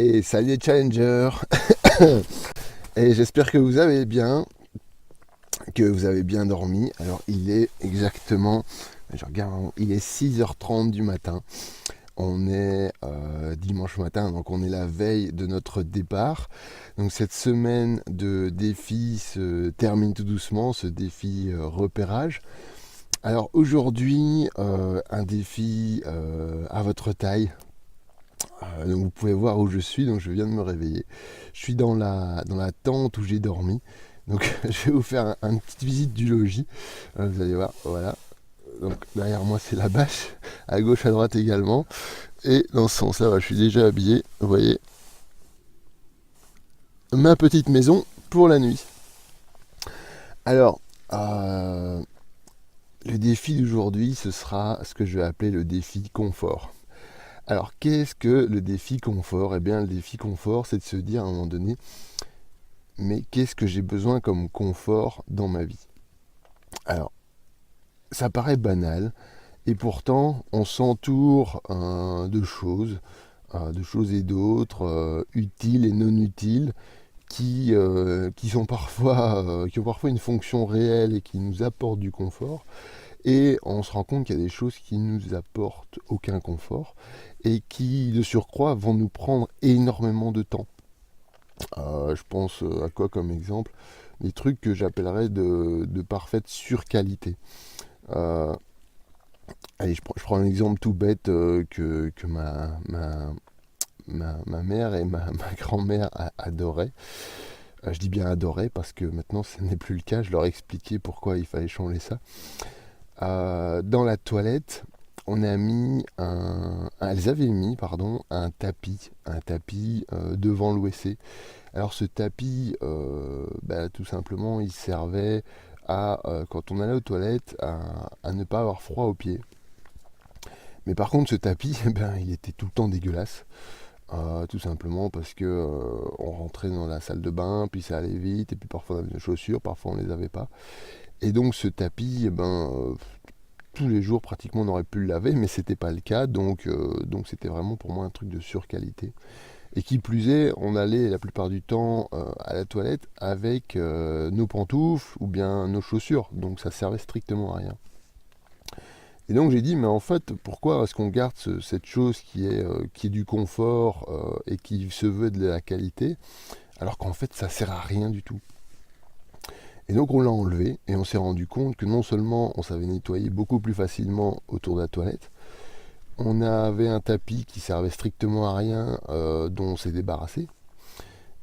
Et salut les challengers. Et j'espère que vous allez bien, que vous avez bien dormi. Alors il est exactement, je regarde, il est 6h30 du matin. On est dimanche matin, donc on est la veille de notre départ. Donc cette semaine de défi se termine tout doucement, ce défi repérage. Alors aujourd'hui, un défi à votre taille. Donc vous pouvez voir où je suis, donc je viens de me réveiller. Je suis dans la tente où j'ai dormi. Donc je vais vous faire une petite visite du logis. Vous allez voir, voilà. Donc derrière moi c'est la bâche, à gauche, à droite également. Et dans ce sens-là, je suis déjà habillé. Vous voyez, ma petite maison pour la nuit. Alors, le défi d'aujourd'hui, ce sera ce que je vais appeler le défi confort. Alors, qu'est-ce que le défi confort ? Eh bien, le défi confort, c'est de se dire à un moment donné, mais qu'est-ce que j'ai besoin comme confort dans ma vie ? Alors, ça paraît banal, et pourtant, on s'entoure de choses et d'autres, utiles et non utiles, qui sont parfois, qui ont parfois une fonction réelle et qui nous apportent du confort. Et on se rend compte qu'il y a des choses qui ne nous apportent aucun confort et qui, de surcroît, vont nous prendre énormément de temps. Je pense à quoi comme exemple ? Des trucs que j'appellerais de parfaite surqualité. Allez, je prends un exemple tout bête que ma mère et ma grand-mère adoraient. Je dis bien adoraient parce que maintenant ce n'est plus le cas. Je leur ai expliqué pourquoi il fallait changer ça. Dans la toilette, elles avaient mis, pardon, un tapis devant l'WC. Alors ce tapis, tout simplement, il servait quand on allait aux toilettes, à ne pas avoir froid aux pieds. Mais par contre, ce tapis, il était tout le temps dégueulasse. Tout simplement parce que on rentrait dans la salle de bain, puis ça allait vite, et puis parfois on avait des chaussures, parfois on les avait pas. Et donc ce tapis, tous les jours pratiquement on aurait pu le laver, mais c'était pas le cas, donc c'était vraiment pour moi un truc de surqualité. Et qui plus est, on allait la plupart du temps à la toilette avec nos pantoufles ou bien nos chaussures, donc ça servait strictement à rien. Et donc j'ai dit, mais en fait, pourquoi est-ce qu'on garde cette chose qui est du confort et qui se veut de la qualité, alors qu'en fait ça sert à rien du tout. Et donc on l'a enlevé et on s'est rendu compte que non seulement on savait nettoyer beaucoup plus facilement autour de la toilette, on avait un tapis qui servait strictement à rien dont on s'est débarrassé.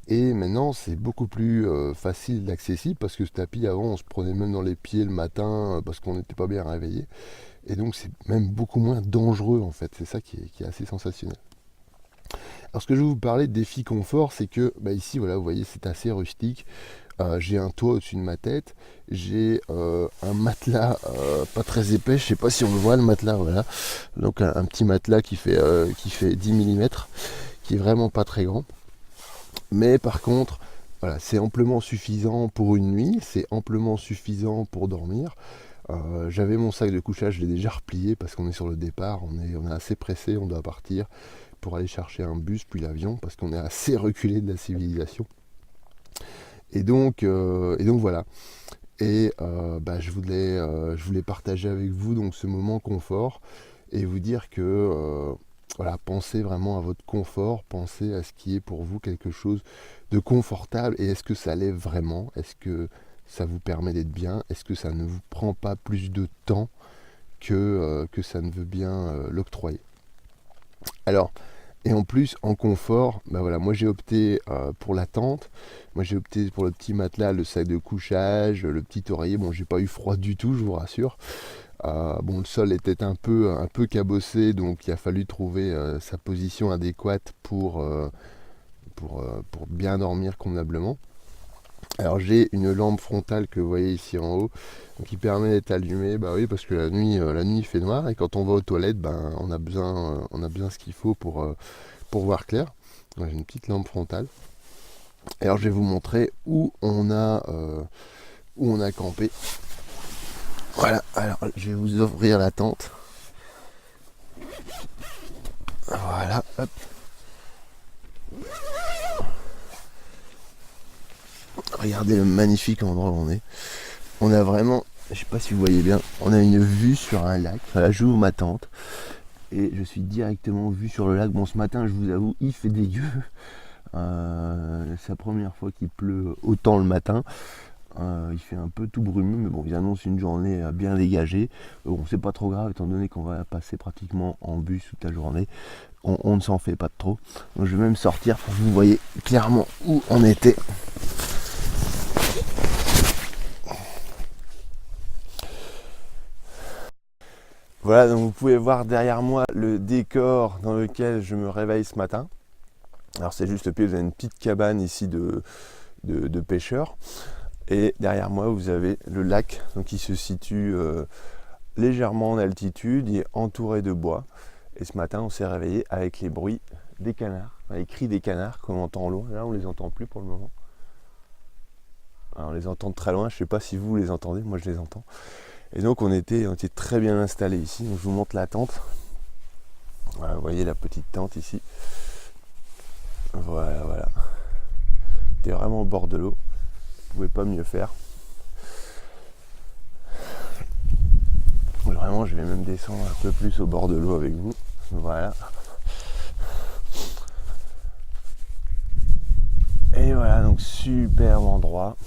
Et maintenant c'est beaucoup plus facile d'accessible parce que ce tapis avant on se prenait même dans les pieds le matin parce qu'on n'était pas bien réveillé. Et donc c'est même beaucoup moins dangereux en fait, c'est ça qui est assez sensationnel. Alors ce que je vais vous parler de défi confort, c'est que ici voilà, vous voyez c'est assez rustique. J'ai un toit au-dessus de ma tête, j'ai un matelas pas très épais, je sais pas si on le voit le matelas, voilà. Donc un petit matelas qui fait 10 mm, qui est vraiment pas très grand. Mais par contre, voilà, c'est amplement suffisant pour une nuit, c'est amplement suffisant pour dormir. J'avais mon sac de couchage, je l'ai déjà replié parce qu'on est sur le départ, on est assez pressé, on doit partir pour aller chercher un bus puis l'avion parce qu'on est assez reculé de la civilisation. Et donc voilà. Et je voulais partager avec vous donc ce moment confort et vous dire que voilà, pensez vraiment à votre confort, pensez à ce qui est pour vous quelque chose de confortable et est-ce que ça l'est vraiment ? Est-ce que ça vous permet d'être bien ? Est-ce que ça ne vous prend pas plus de temps que ça ne veut bien l'octroyer ? Alors, et en plus, en confort, voilà, moi j'ai opté pour la tente, moi j'ai opté pour le petit matelas, le sac de couchage, le petit oreiller. Bon, j'ai pas eu froid du tout, je vous rassure. Le sol était un peu cabossé, donc il a fallu trouver sa position adéquate pour bien dormir convenablement. Alors j'ai une lampe frontale que vous voyez ici en haut, qui permet d'être allumée, oui, parce que la nuit il fait noir et quand on va aux toilettes, on a besoin ce qu'il faut pour voir clair. Donc, j'ai une petite lampe frontale. Alors je vais vous montrer où on a campé. Voilà, alors je vais vous ouvrir la tente. Voilà, hop. Regardez le magnifique endroit où on est. On a vraiment, je sais pas si vous voyez bien, on a une vue sur un lac. Voilà, j'ouvre ma tente et je suis directement vu sur le lac. Bon, ce matin, je vous avoue, il fait dégueu. C'est la première fois qu'il pleut autant le matin. Il fait un peu tout brumeux, mais bon, ils annoncent une journée bien dégagée. Bon, c'est pas trop grave étant donné qu'on va passer pratiquement en bus toute la journée. On ne s'en fait pas de trop. Donc, je vais même sortir pour que vous voyez clairement où on était. Voilà, donc vous pouvez voir derrière moi le décor dans lequel je me réveille ce matin. Alors c'est juste le pied, vous avez une petite cabane ici de pêcheurs. Et derrière moi, vous avez le lac donc, qui se situe légèrement en altitude, il est entouré de bois. Et ce matin, on s'est réveillé avec les bruits des canards, les cris des canards qu'on entend en loin. Là, on ne les entend plus pour le moment. Alors, on les entend de très loin, je ne sais pas si vous les entendez, moi je les entends. Et donc, on était très bien installés ici. Donc, je vous montre la tente. Voilà, vous voyez la petite tente ici. Voilà, voilà. C'était vraiment au bord de l'eau. Vous pouvez pas mieux faire. Vraiment, je vais même descendre un peu plus au bord de l'eau avec vous. Voilà. Et voilà, donc superbe endroit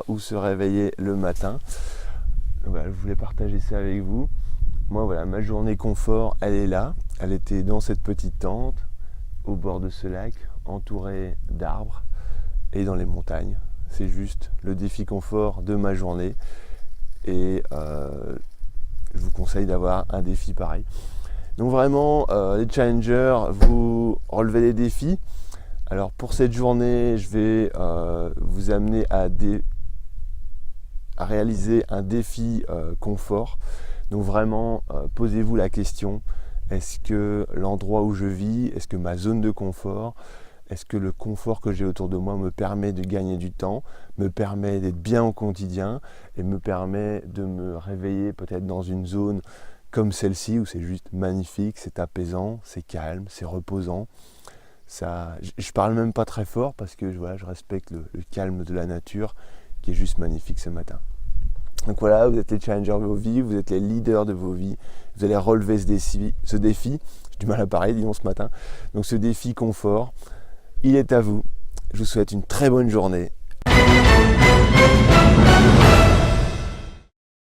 où se réveiller le matin. Voilà, je voulais partager ça avec vous. Moi, voilà, ma journée confort, elle est là. Elle était dans cette petite tente, au bord de ce lac, entourée d'arbres et dans les montagnes. C'est juste le défi confort de ma journée. Et je vous conseille d'avoir un défi pareil. Donc vraiment, les challengers, vous relevez les défis. Alors pour cette journée, je vais vous amener à réaliser un défi confort. Donc vraiment, posez-vous la question, est-ce que l'endroit où je vis, est-ce que ma zone de confort, est-ce que le confort que j'ai autour de moi me permet de gagner du temps, me permet d'être bien au quotidien et me permet de me réveiller peut-être dans une zone comme celle-ci où c'est juste magnifique, c'est apaisant, c'est calme, c'est reposant. Ça, je parle même pas très fort parce que voilà, je respecte le calme de la nature qui est juste magnifique ce matin. Donc voilà, vous êtes les challengers de vos vies, vous êtes les leaders de vos vies, vous allez relever ce défi. J'ai du mal à parler, disons ce matin. Donc ce défi confort, il est à vous. Je vous souhaite une très bonne journée.